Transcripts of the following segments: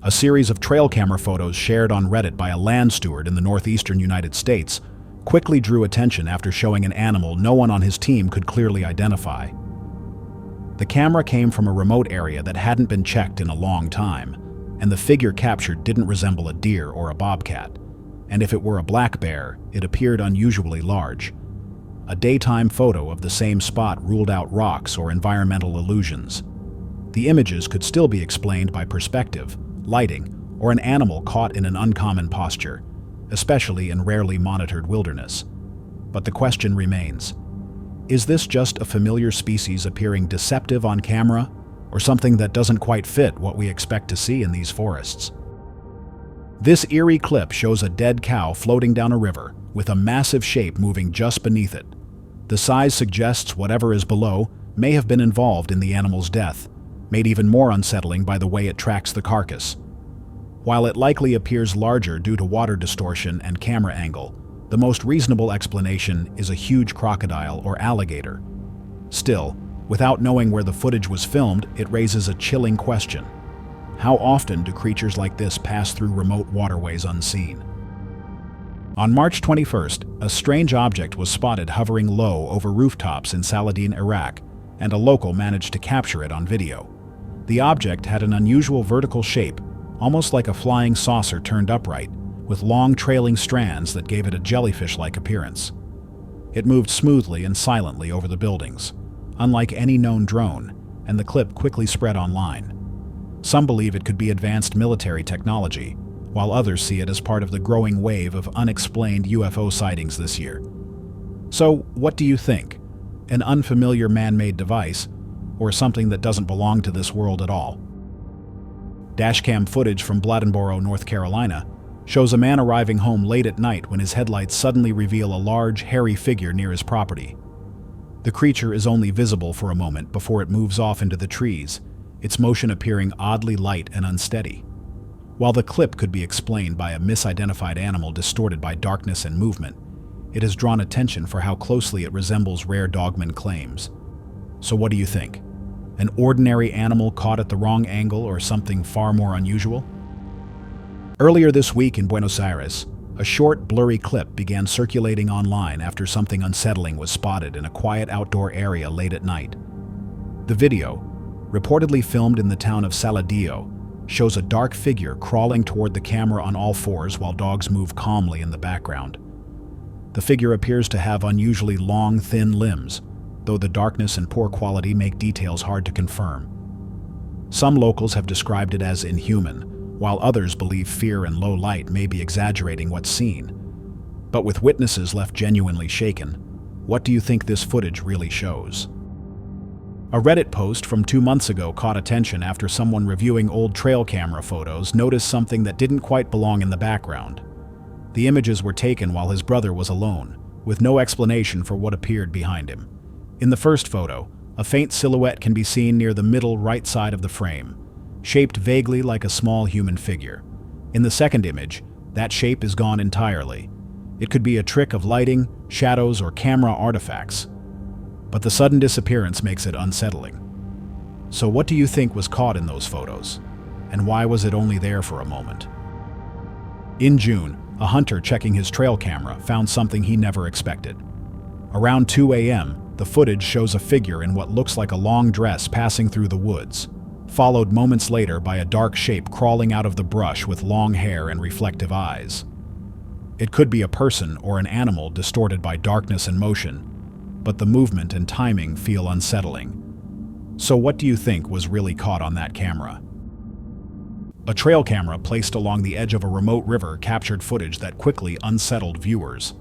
A series of trail camera photos shared on Reddit by a land steward in the northeastern United States quickly drew attention after showing an animal no one on his team could clearly identify. The camera came from a remote area that hadn't been checked in a long time, and the figure captured didn't resemble a deer or a bobcat, and if it were a black bear, it appeared unusually large. A daytime photo of the same spot ruled out rocks or environmental illusions. The images could still be explained by perspective, lighting, or an animal caught in an uncommon posture, especially in rarely monitored wilderness. But the question remains, is this just a familiar species appearing deceptive on camera, or something that doesn't quite fit what we expect to see in these forests? This eerie clip shows a dead cow floating down a river, with a massive shape moving just beneath it. The size suggests whatever is below may have been involved in the animal's death, made even more unsettling by the way it tracks the carcass. While it likely appears larger due to water distortion and camera angle, the most reasonable explanation is a huge crocodile or alligator. Still, without knowing where the footage was filmed, it raises a chilling question. How often do creatures like this pass through remote waterways unseen? On March 21st, a strange object was spotted hovering low over rooftops in Saladin, Iraq, and a local managed to capture it on video. The object had an unusual vertical shape, almost like a flying saucer turned upright, with long trailing strands that gave it a jellyfish-like appearance. It moved smoothly and silently over the buildings, unlike any known drone, and the clip quickly spread online. Some believe it could be advanced military technology, while others see it as part of the growing wave of unexplained UFO sightings this year. So, what do you think? An unfamiliar man-made device, or something that doesn't belong to this world at all? Dashcam footage from Bladensboro, North Carolina, shows a man arriving home late at night when his headlights suddenly reveal a large, hairy figure near his property. The creature is only visible for a moment before it moves off into the trees, its motion appearing oddly light and unsteady. While the clip could be explained by a misidentified animal distorted by darkness and movement, it has drawn attention for how closely it resembles rare dogman claims. So what do you think? An ordinary animal caught at the wrong angle or something far more unusual? Earlier this week in Buenos Aires, a short, blurry clip began circulating online after something unsettling was spotted in a quiet outdoor area late at night. The video, reportedly filmed in the town of Saladillo, shows a dark figure crawling toward the camera on all fours while dogs move calmly in the background. The figure appears to have unusually long, thin limbs, though the darkness and poor quality make details hard to confirm. Some locals have described it as inhuman, while others believe fear and low light may be exaggerating what's seen. But with witnesses left genuinely shaken, what do you think this footage really shows? A Reddit post from 2 months ago caught attention after someone reviewing old trail camera photos noticed something that didn't quite belong in the background. The images were taken while his brother was alone, with no explanation for what appeared behind him. In the first photo, a faint silhouette can be seen near the middle right side of the frame, shaped vaguely like a small human figure. In the second image, that shape is gone entirely. It could be a trick of lighting, shadows, or camera artifacts. But the sudden disappearance makes it unsettling. So what do you think was caught in those photos? And why was it only there for a moment? In June, a hunter checking his trail camera found something he never expected. Around 2 a.m., the footage shows a figure in what looks like a long dress passing through the woods, followed moments later by a dark shape crawling out of the brush with long hair and reflective eyes. It could be a person or an animal distorted by darkness and motion, but the movement and timing feel unsettling. So what do you think was really caught on that camera? A trail camera placed along the edge of a remote river captured footage that quickly unsettled viewers.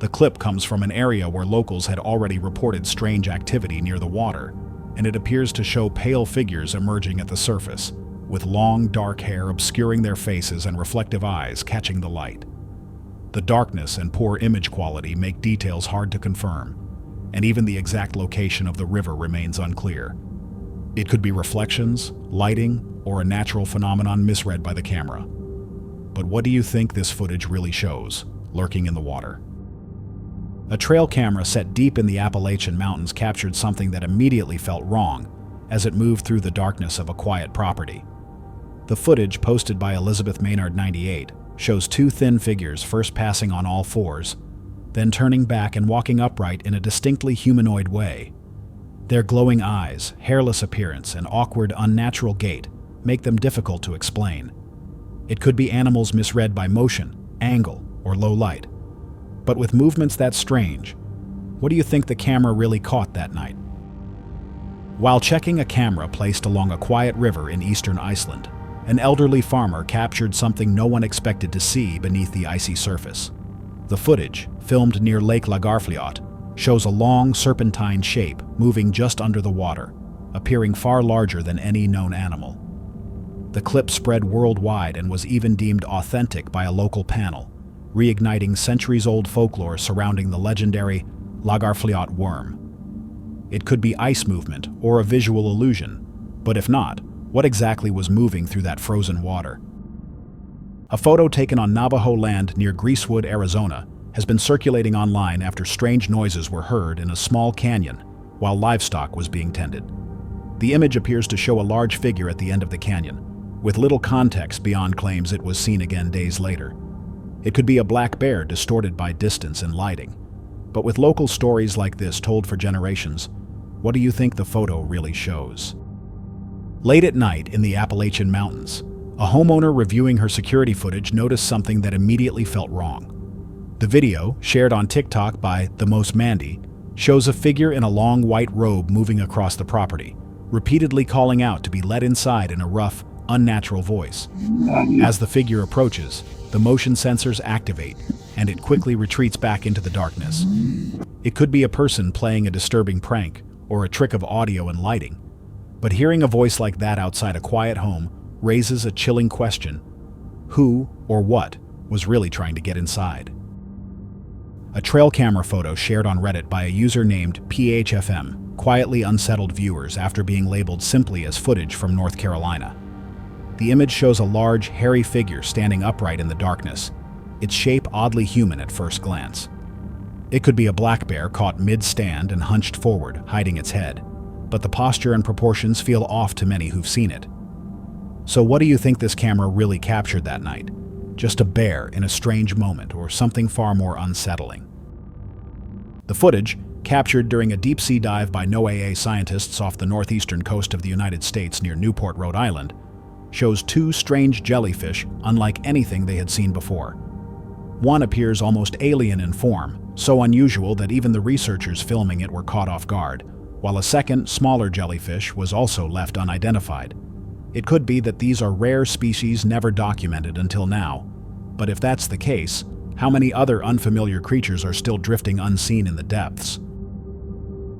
The clip comes from an area where locals had already reported strange activity near the water, and it appears to show pale figures emerging at the surface, with long, dark hair obscuring their faces and reflective eyes catching the light. The darkness and poor image quality make details hard to confirm, and even the exact location of the river remains unclear. It could be reflections, lighting, or a natural phenomenon misread by the camera. But what do you think this footage really shows, lurking in the water? A trail camera set deep in the Appalachian Mountains captured something that immediately felt wrong as it moved through the darkness of a quiet property. The footage, posted by Elizabeth Maynard 98, shows two thin figures first passing on all fours, then turning back and walking upright in a distinctly humanoid way. Their glowing eyes, hairless appearance, and awkward, unnatural gait make them difficult to explain. It could be animals misread by motion, angle, or low light. But with movements that strange, what do you think the camera really caught that night? While checking a camera placed along a quiet river in eastern Iceland, an elderly farmer captured something no one expected to see beneath the icy surface. The footage, filmed near Lake Lagarfliot, shows a long, serpentine shape moving just under the water, appearing far larger than any known animal. The clip spread worldwide and was even deemed authentic by a local panel, reigniting centuries-old folklore surrounding the legendary Lagarfliot worm. It could be ice movement or a visual illusion, but if not, what exactly was moving through that frozen water? A photo taken on Navajo land near Greasewood, Arizona, has been circulating online after strange noises were heard in a small canyon while livestock was being tended. The image appears to show a large figure at the end of the canyon, with little context beyond claims it was seen again days later. It could be a black bear distorted by distance and lighting. But with local stories like this told for generations, what do you think the photo really shows? Late at night in the Appalachian Mountains, a homeowner reviewing her security footage noticed something that immediately felt wrong. The video, shared on TikTok by The Most Mandy, shows a figure in a long white robe moving across the property, repeatedly calling out to be let inside in a rough, unnatural voice. As the figure approaches, the motion sensors activate, and it quickly retreats back into the darkness. It could be a person playing a disturbing prank, or a trick of audio and lighting. But hearing a voice like that outside a quiet home raises a chilling question. Who, or what, was really trying to get inside? A trail camera photo shared on Reddit by a user named PHFM quietly unsettled viewers after being labeled simply as footage from North Carolina. The image shows a large, hairy figure standing upright in the darkness, its shape oddly human at first glance. It could be a black bear caught mid-stand and hunched forward, hiding its head, but the posture and proportions feel off to many who've seen it. So what do you think this camera really captured that night? Just a bear in a strange moment, or something far more unsettling? The footage, captured during a deep-sea dive by NOAA scientists off the northeastern coast of the United States near Newport, Rhode Island, shows two strange jellyfish unlike anything they had seen before. One appears almost alien in form, so unusual that even the researchers filming it were caught off guard, while a second, smaller jellyfish was also left unidentified. It could be that these are rare species never documented until now, but if that's the case, how many other unfamiliar creatures are still drifting unseen in the depths?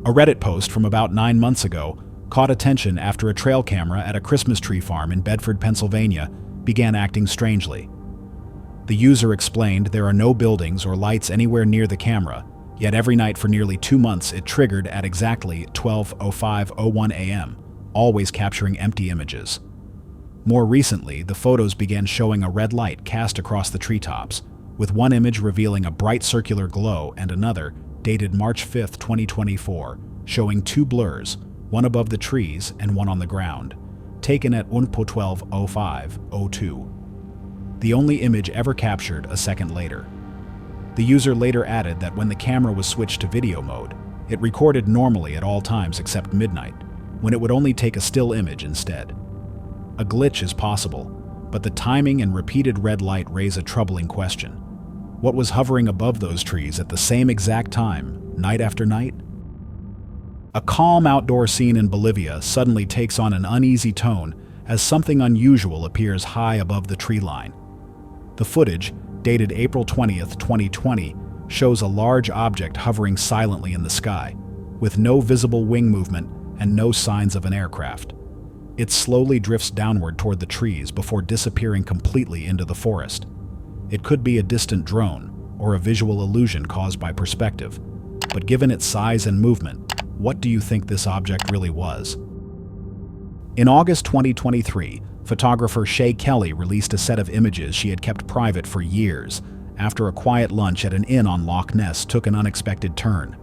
A Reddit post from about 9 months ago caught attention after a trail camera at a Christmas tree farm in Bedford, Pennsylvania, began acting strangely. The user explained there are no buildings or lights anywhere near the camera, yet every night for nearly 2 months it triggered at exactly 12:05:01 a.m., always capturing empty images. More recently, the photos began showing a red light cast across the treetops, with one image revealing a bright circular glow and another, dated March 5, 2024, showing two blurs, one above the trees and one on the ground, taken at 12:05:02. The only image ever captured a second later. The user later added that when the camera was switched to video mode, it recorded normally at all times except midnight, when it would only take a still image instead. A glitch is possible, but the timing and repeated red light raise a troubling question. What was hovering above those trees at the same exact time, night after night? A calm outdoor scene in Bolivia suddenly takes on an uneasy tone as something unusual appears high above the tree line. The footage, dated April 20th, 2020, shows a large object hovering silently in the sky, with no visible wing movement and no signs of an aircraft. It slowly drifts downward toward the trees before disappearing completely into the forest. It could be a distant drone, or a visual illusion caused by perspective, but given its size and movement, what do you think this object really was? In August 2023, photographer Shay Kelly released a set of images she had kept private for years after a quiet lunch at an inn on Loch Ness took an unexpected turn.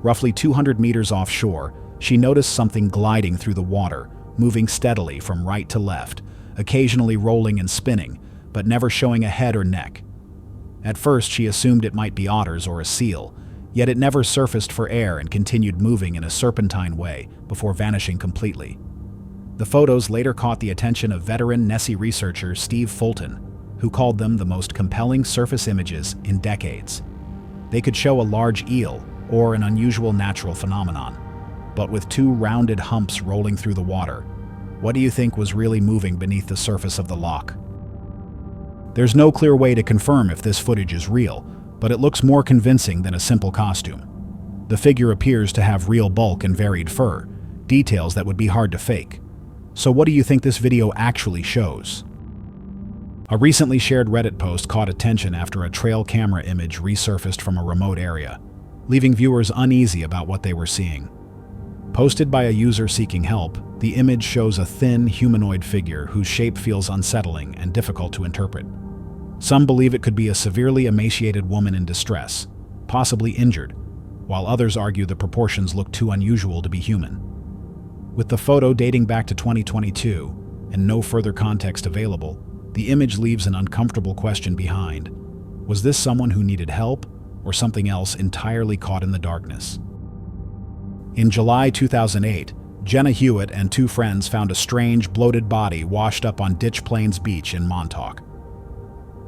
Roughly 200 meters offshore, she noticed something gliding through the water, moving steadily from right to left, occasionally rolling and spinning, but never showing a head or neck. At first, she assumed it might be otters or a seal, yet it never surfaced for air and continued moving in a serpentine way before vanishing completely. The photos later caught the attention of veteran Nessie researcher Steve Fulton, who called them the most compelling surface images in decades. They could show a large eel or an unusual natural phenomenon, but with two rounded humps rolling through the water. What do you think was really moving beneath the surface of the loch? There's no clear way to confirm if this footage is real, but it looks more convincing than a simple costume. The figure appears to have real bulk and varied fur, details that would be hard to fake. So what do you think this video actually shows? A recently shared Reddit post caught attention after a trail camera image resurfaced from a remote area, leaving viewers uneasy about what they were seeing. Posted by a user seeking help, the image shows a thin, humanoid figure whose shape feels unsettling and difficult to interpret. Some believe it could be a severely emaciated woman in distress, possibly injured, while others argue the proportions look too unusual to be human. With the photo dating back to 2022 and no further context available, the image leaves an uncomfortable question behind. Was this someone who needed help, or something else entirely caught in the darkness? In July 2008, Jenna Hewitt and two friends found a strange, bloated body washed up on Ditch Plains Beach in Montauk.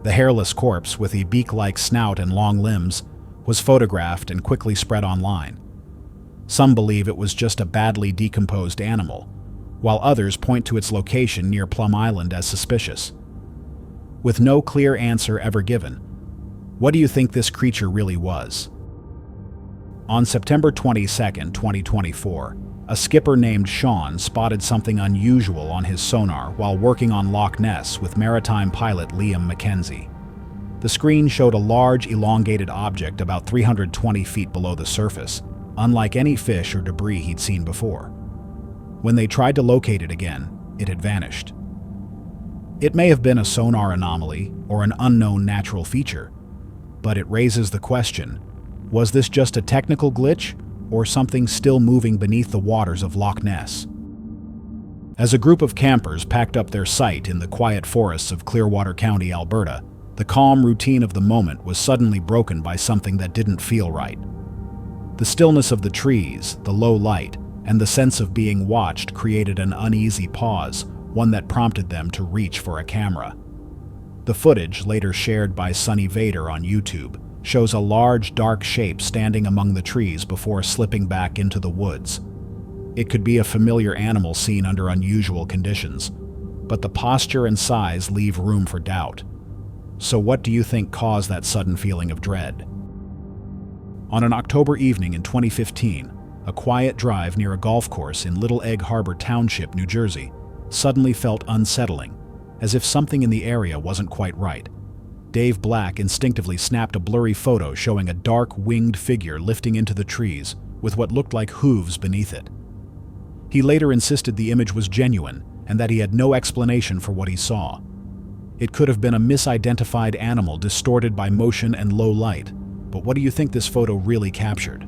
The hairless corpse, with a beak-like snout and long limbs, was photographed and quickly spread online. Some believe it was just a badly decomposed animal, while others point to its location near Plum Island as suspicious. With no clear answer ever given, what do you think this creature really was? On September 22, 2024, a skipper named Sean spotted something unusual on his sonar while working on Loch Ness with maritime pilot Liam Mackenzie. The screen showed a large, elongated object about 320 feet below the surface, unlike any fish or debris he'd seen before. When they tried to locate it again, it had vanished. It may have been a sonar anomaly or an unknown natural feature, but it raises the question, was this just a technical glitch or something still moving beneath the waters of Loch Ness? As a group of campers packed up their site in the quiet forests of Clearwater County, Alberta, the calm routine of the moment was suddenly broken by something that didn't feel right. The stillness of the trees, the low light, and the sense of being watched created an uneasy pause, one that prompted them to reach for a camera. The footage, later shared by Sunny Vader on YouTube, shows a large, dark shape standing among the trees before slipping back into the woods. It could be a familiar animal seen under unusual conditions, but the posture and size leave room for doubt. So what do you think caused that sudden feeling of dread? On an October evening in 2015, a quiet drive near a golf course in Little Egg Harbor Township, New Jersey, suddenly felt unsettling, as if something in the area wasn't quite right. Dave Black instinctively snapped a blurry photo showing a dark, winged figure lifting into the trees with what looked like hooves beneath it. He later insisted the image was genuine and that he had no explanation for what he saw. It could have been a misidentified animal distorted by motion and low light, but what do you think this photo really captured?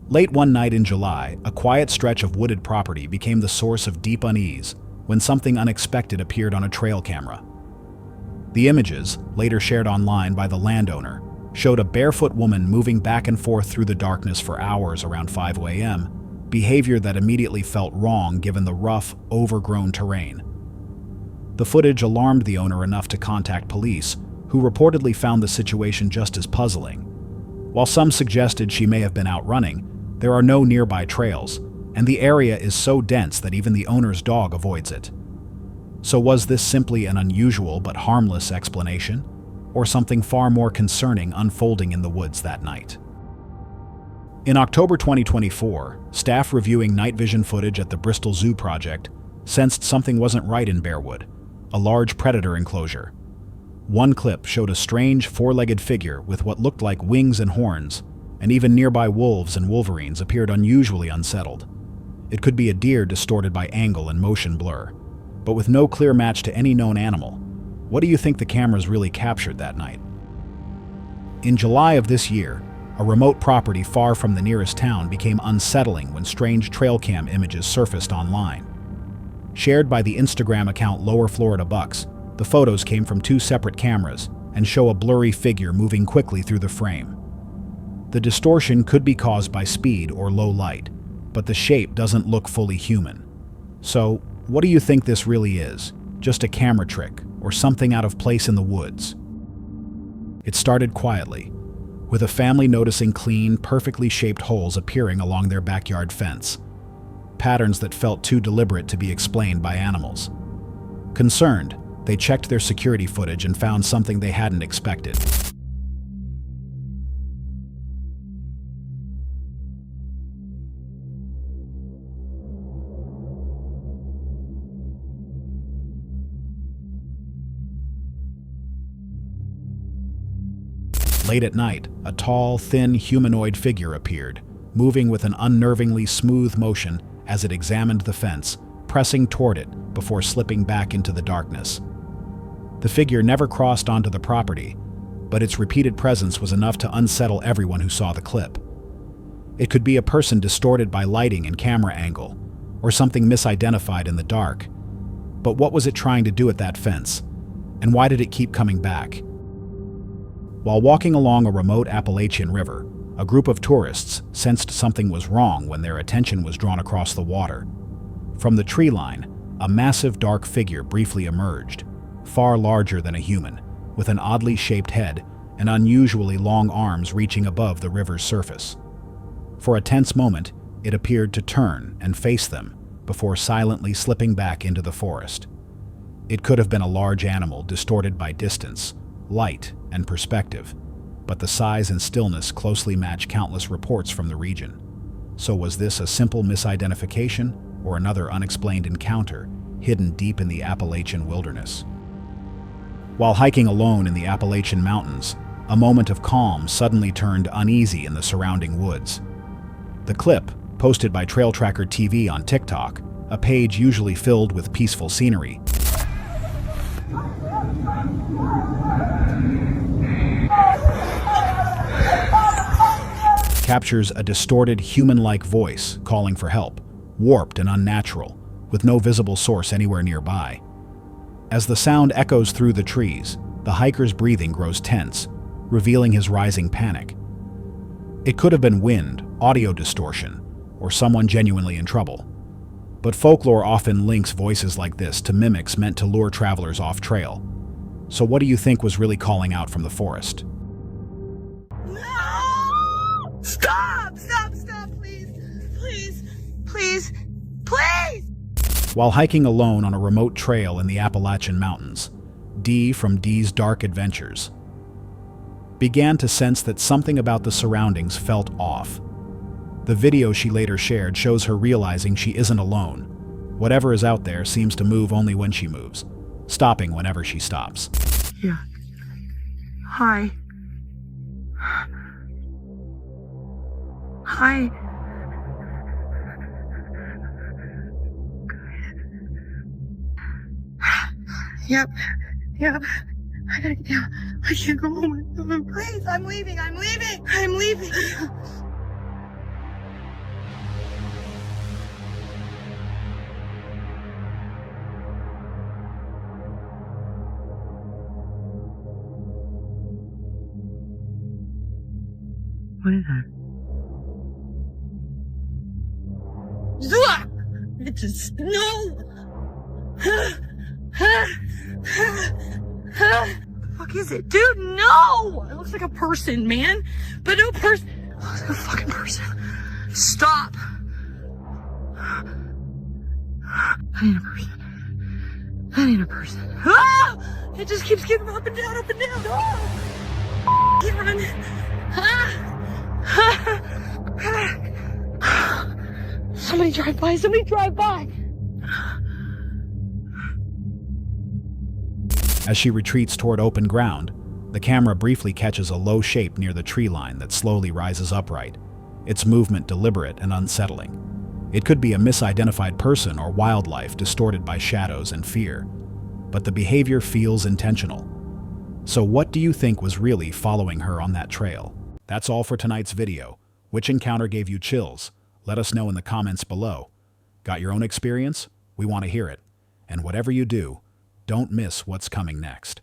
Late one night in July, a quiet stretch of wooded property became the source of deep unease when something unexpected appeared on a trail camera. The images, later shared online by the landowner, showed a barefoot woman moving back and forth through the darkness for hours around 5 a.m., behavior that immediately felt wrong given the rough, overgrown terrain. The footage alarmed the owner enough to contact police, who reportedly found the situation just as puzzling. While some suggested she may have been out running, there are no nearby trails, and the area is so dense that even the owner's dog avoids it. So was this simply an unusual but harmless explanation, or something far more concerning unfolding in the woods that night? In October 2024, staff reviewing night vision footage at the Bristol Zoo project sensed something wasn't right in Bearwood, a large predator enclosure. One clip showed a strange four-legged figure with what looked like wings and horns, and even nearby wolves and wolverines appeared unusually unsettled. It could be a deer distorted by angle and motion blur, but with no clear match to any known animal. What do you think the cameras really captured that night? In July of this year, a remote property far from the nearest town became unsettling when strange trail cam images surfaced online. Shared by the Instagram account Lower Florida Bucks, the photos came from two separate cameras and show a blurry figure moving quickly through the frame. The distortion could be caused by speed or low light, but the shape doesn't look fully human. So, what do you think this really is? Just a camera trick, or something out of place in the woods? It started quietly, with a family noticing clean, perfectly shaped holes appearing along their backyard fence. Patterns that felt too deliberate to be explained by animals. Concerned, they checked their security footage and found something they hadn't expected. Late at night, a tall, thin humanoid figure appeared, moving with an unnervingly smooth motion as it examined the fence, pressing toward it before slipping back into the darkness. The figure never crossed onto the property, but its repeated presence was enough to unsettle everyone who saw the clip. It could be a person distorted by lighting and camera angle, or something misidentified in the dark. But what was it trying to do at that fence? And why did it keep coming back? While walking along a remote Appalachian river, a group of tourists sensed something was wrong when their attention was drawn across the water. From the tree line, a massive dark figure briefly emerged, far larger than a human, with an oddly shaped head and unusually long arms reaching above the river's surface. For a tense moment, it appeared to turn and face them before silently slipping back into the forest. It could have been a large animal distorted by distance, light, and perspective, but the size and stillness closely match countless reports from the region. So was this a simple misidentification or another unexplained encounter hidden deep in the Appalachian wilderness? While hiking alone in the Appalachian mountains, a moment of calm suddenly turned uneasy in the surrounding woods. The clip, posted by Trail Tracker TV on TikTok, a page usually filled with peaceful scenery, captures a distorted human-like voice calling for help, warped and unnatural, with no visible source anywhere nearby. As the sound echoes through the trees, the hiker's breathing grows tense, revealing his rising panic. It could have been wind, audio distortion, or someone genuinely in trouble. But folklore often links voices like this to mimics meant to lure travelers off trail. So what do you think was really calling out from the forest? No! Stop! Stop! Stop! Please! Please! Please! Please! While hiking alone on a remote trail in the Appalachian Mountains, Dee from Dee's Dark Adventures began to sense that something about the surroundings felt off. The video she later shared shows her realizing she isn't alone. Whatever is out there seems to move only when she moves, stopping whenever she stops. Yeah. Hi. Hi. Yep. Yep. I gotta get down. I can't go home. Please, I'm leaving. I'm leaving. I'm leaving. What is that? It just no. The fuck is it, dude? No! It looks like a person, man, but no person. It looks like a fucking person. Stop. That ain't a person. That ain't a person. Ah! It just keeps getting up and down, up and down. Oh! Can't run. Somebody drive by. Somebody drive by. As she retreats toward open ground, the camera briefly catches a low shape near the tree line that slowly rises upright, its movement deliberate and unsettling. It could be a misidentified person or wildlife distorted by shadows and fear, but the behavior feels intentional. So what do you think was really following her on that trail? That's all for tonight's video. Which encounter gave you chills? Let us know in the comments below. Got your own experience? We want to hear it. And whatever you do, don't miss what's coming next.